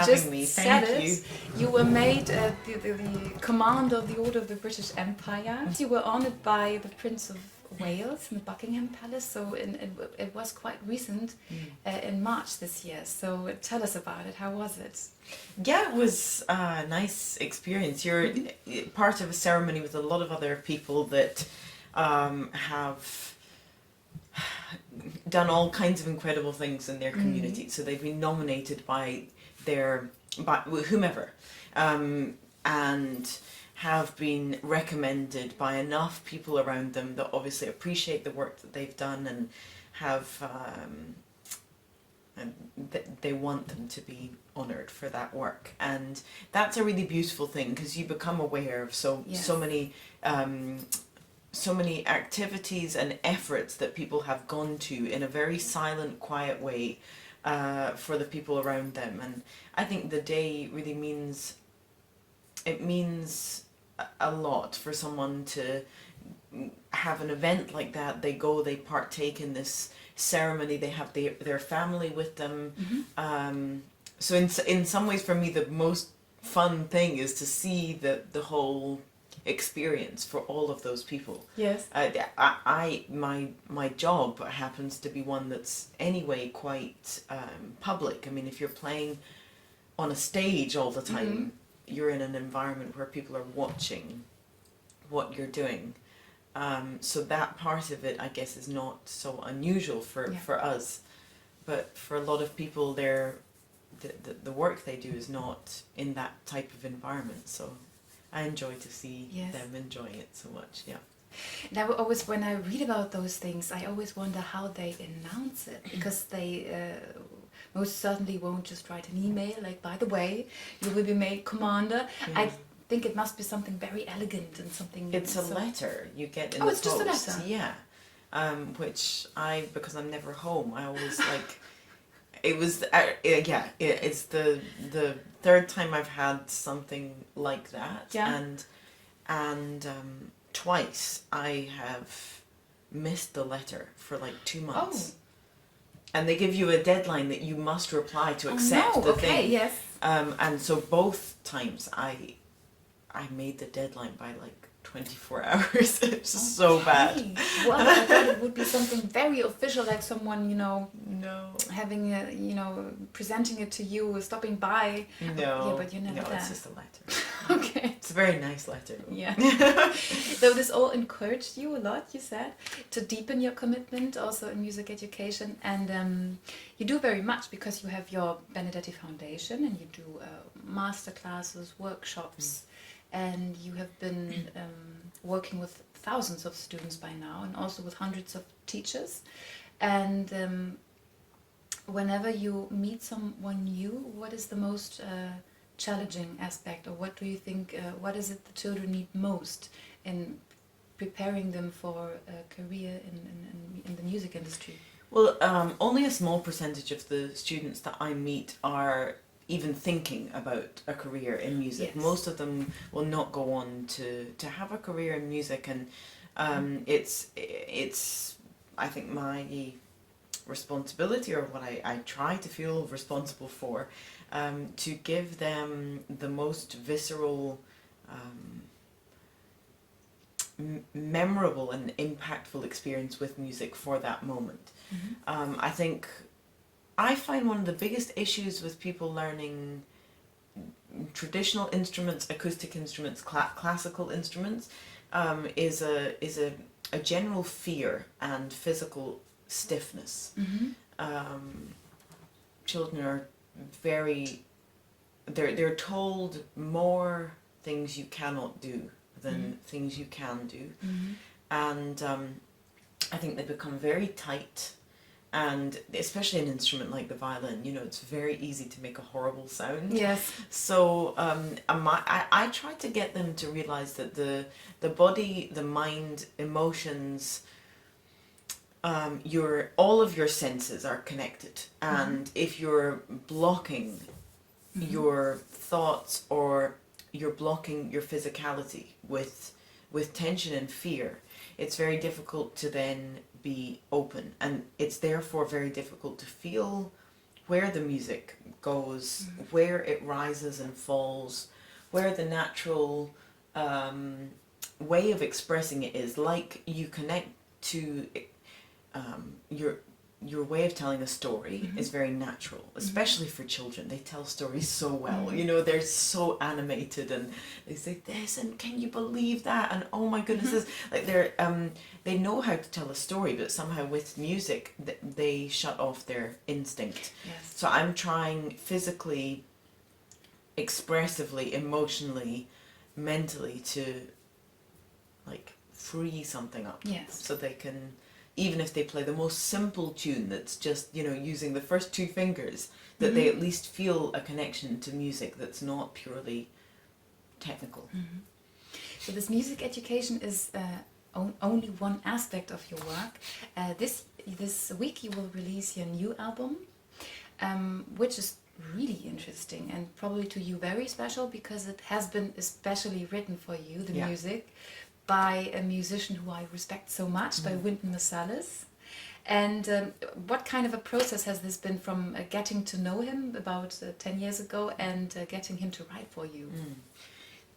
having me. Thank you. You were made the commander of the Order of the British Empire. You were honored by the Prince of Wales in the Buckingham Palace, so it was quite recent, in March this year. So tell us about it. How was it? Yeah, it was a nice experience. You're part of a ceremony with a lot of other people that have done all kinds of incredible things in their community. So they've been nominated by whomever, and have been recommended by enough people around them that obviously appreciate the work that they've done and have they want them to be honoured for that work. And that's a really beautiful thing, because you become aware of so many activities and efforts that people have gone to in a very silent, quiet way for the people around them. And I think the day really means a lot for someone to have an event like that. They go, they partake in this ceremony, they have their family with them. So in some ways, for me, the most fun thing is to see the whole experience for all of those people. Yes. My job happens to be one that's anyway quite public. I mean, if you're playing on a stage all the time, you're in an environment where people are watching what you're doing. So that part of it, I guess, is not so unusual for us. But for a lot of people, the work they do is not in that type of environment. So I enjoy to see them enjoying it so much, yeah. And I always, when I read about those things, I always wonder how they announce it, because they most certainly won't just write an email like, by the way, you will be made commander. Yeah. I think it must be something very elegant and something... It's a letter you get in the post. Oh, it's just a letter? Yeah. Which because I'm never home, I always like... It was, it's the third time I've had something like that. Yeah. And twice I have missed the letter for like 2 months. Oh. And they give you a deadline that you must reply to accept the thing. Yes. And so both times I made the deadline by like 24 hours. It's just so bad. Well, I thought it would be something very official, like someone, No. having a, presenting it to you, stopping by. No. Yeah, but you never No, did. it's just a letter. Okay. It's a very nice letter. Yeah. So this all encouraged you a lot, you said, to deepen your commitment also in music education. And you do very much, because you have your Benedetti Foundation and you do master classes, workshops, and you have been working with thousands of students by now, and also with hundreds of teachers. And whenever you meet someone new, what is the most challenging aspect, or what do you think, what is it the children need most in preparing them for a career in the music industry? Well, only a small percentage of the students that I meet are even thinking about a career in music. Yes. Most of them will not go on to have a career in music, and it's I think my responsibility, or what I try to feel responsible for, to give them the most visceral, memorable and impactful experience with music for that moment. I think I find one of the biggest issues with people learning traditional instruments, acoustic instruments, classical instruments, is a general fear and physical stiffness. Children are they're told more things you cannot do than things you can do. And I think they become very tight. And especially an instrument like the violin, it's very easy to make a horrible sound. Yes. So I try to get them to realize that the body, the mind, emotions, all of your senses are connected. And if you're blocking your thoughts, or you're blocking your physicality with tension and fear, it's very difficult to then be open, and it's therefore very difficult to feel where the music goes, where it rises and falls, where the natural way of expressing it is. Like you connect to your way of telling a story is very natural, especially for children. They tell stories so well, you know, they're so animated, and they say this and can you believe that, and oh my goodness, this, like they're they know how to tell a story, but somehow with music they shut off their instinct. Yes. So I'm trying physically, expressively, emotionally, mentally to like free something up. Yes. So they can, even if they play the most simple tune that's just, you know, using the first two fingers, that they at least feel a connection to music that's not purely technical. So this music education is only one aspect of your work. This week you will release your new album, which is really interesting and probably to you very special because it has been especially written for you, the music, by a musician who I respect so much, by Wynton Marsalis. And what kind of a process has this been from getting to know him about 10 years ago and getting him to write for you?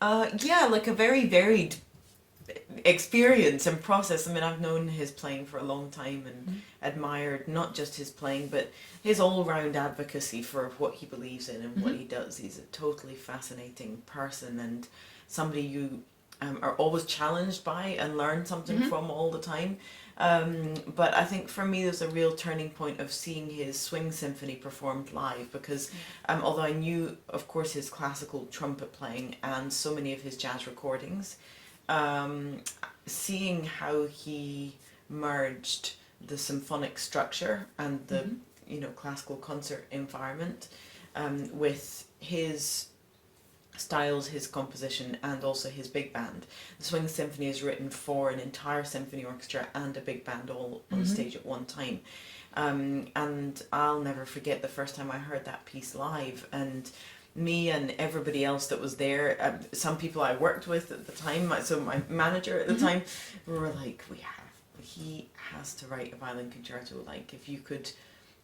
Yeah, like a very varied experience and process. I mean, I've known his playing for a long time and admired not just his playing, but his all-round advocacy for what he believes in and what he does. He's a totally fascinating person and somebody you are always challenged by and learn something from all the time. But I think for me there's a real turning point of seeing his Swing Symphony performed live, because although I knew of course his classical trumpet playing and so many of his jazz recordings, seeing how he merged the symphonic structure and the classical concert environment with his styles, his composition, and also his big band. The Swing Symphony is written for an entire symphony orchestra and a big band all on stage at one time. And I'll never forget the first time I heard that piece live, and me and everybody else that was there, some people I worked with at the time, so my manager at the time, we were like, he has to write a violin concerto. Like, if you could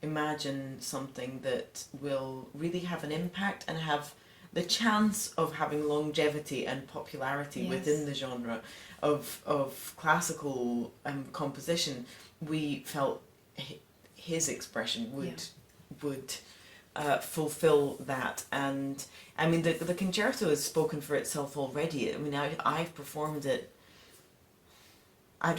imagine something that will really have an impact and have the chance of having longevity and popularity within the genre of classical composition, we felt his expression would fulfill that. And I mean, the concerto has spoken for itself already. I mean, I've performed it. I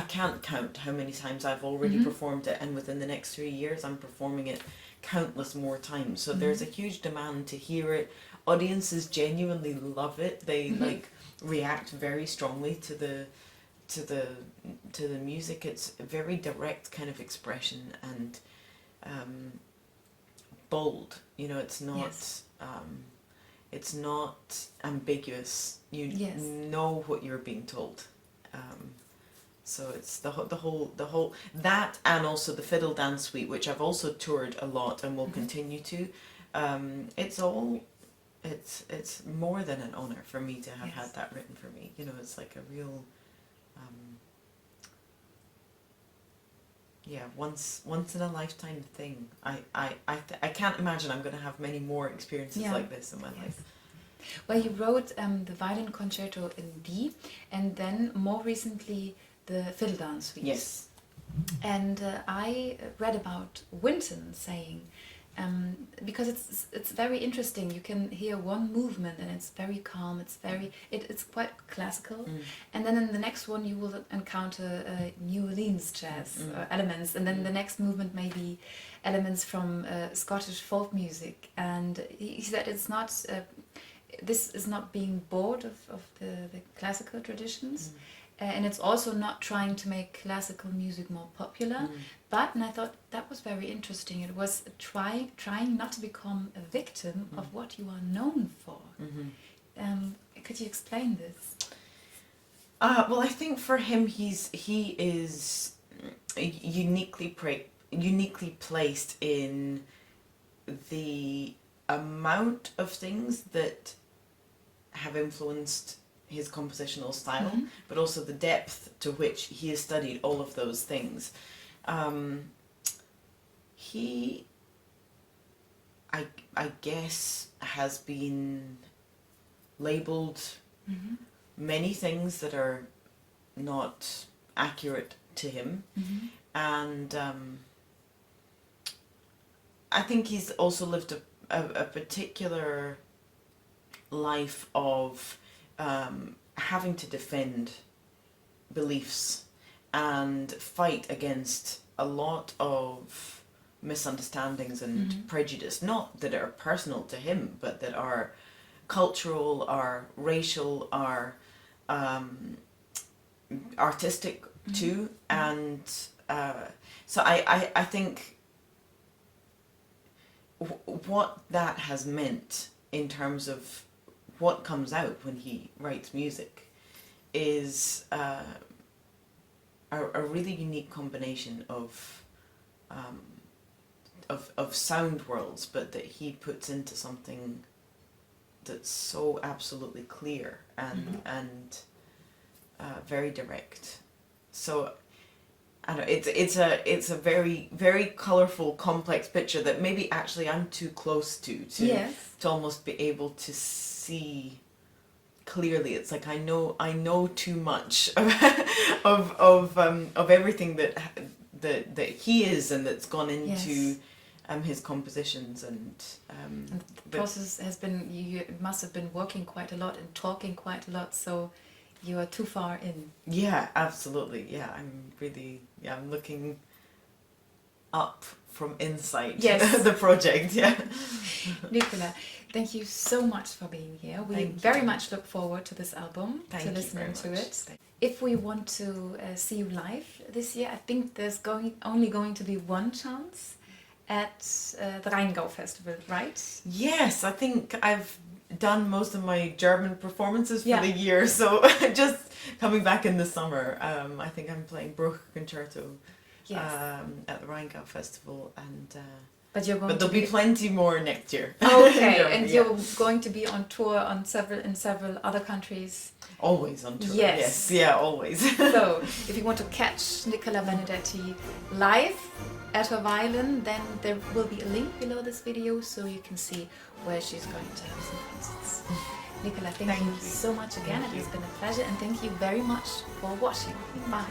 can't count how many times I've already performed it, and within the next 3 years I'm performing it countless more times. So there's a huge demand to hear it. Audiences genuinely love it. They like react very strongly to the music. It's a very direct kind of expression and bold. You know, it's not ambiguous. You know what you're being told. So it's the whole that, and also the Fiddle Dance Suite, which I've also toured a lot and will continue to. It's more than an honor for me to have had that written for me. You know, it's like a real once in a lifetime thing. I can't imagine I'm going to have many more experiences like this in my life. Well, you wrote the violin concerto in D, and then more recently the Fiddle Dance Suite. Yes. And I read about Wynton saying, because it's very interesting. You can hear one movement and it's very calm. It's quite classical, and then in the next one you will encounter New Orleans jazz elements, and then the next movement may be elements from Scottish folk music. And he said it's not. This is not being bored of the classical traditions. And it's also not trying to make classical music more popular, and I thought that was very interesting. It was trying not to become a victim of what you are known for. Could you explain this? Well, I think for him, he is uniquely placed in the amount of things that have influenced his compositional style, but also the depth to which he has studied all of those things. He I guess has been labeled many things that are not accurate to him, and I think he's also lived a particular life of having to defend beliefs and fight against a lot of misunderstandings and prejudice, not that are personal to him, but that are cultural, are racial, are artistic too. And so I think what that has meant in terms of what comes out when he writes music is a really unique combination of sound worlds, but that he puts into something that's so absolutely clear and very direct. So I don't know, it's a very, very colourful, complex picture that maybe actually I'm too close to almost be able to see clearly. It's like I know too much of everything that he is and that's gone into his compositions, and the process has been, you must have been working quite a lot and talking quite a lot, so you are too far in. Yeah, absolutely. Yeah, I'm looking up from inside the project. Yeah. Nicola, thank you so much for being here. We very much look forward to this album, to listening to it. If we want to see you live this year, I think there's only going to be one chance at the Rheingau Festival, right? Yes, I think I've done most of my German performances for the year, so just coming back in the summer, I think I'm playing Bruch Concerto at the Rheingau Festival, and but there'll be plenty more next year. Okay, and you're going to be on tour in several other countries. Always on tour. Yes, yeah, always. So, if you want to catch Nicola Benedetti live at her violin, then there will be a link below this video so you can see where she's going to have some concerts. Nicola, thank you so much again. It has been a pleasure, and thank you very much for watching. Bye.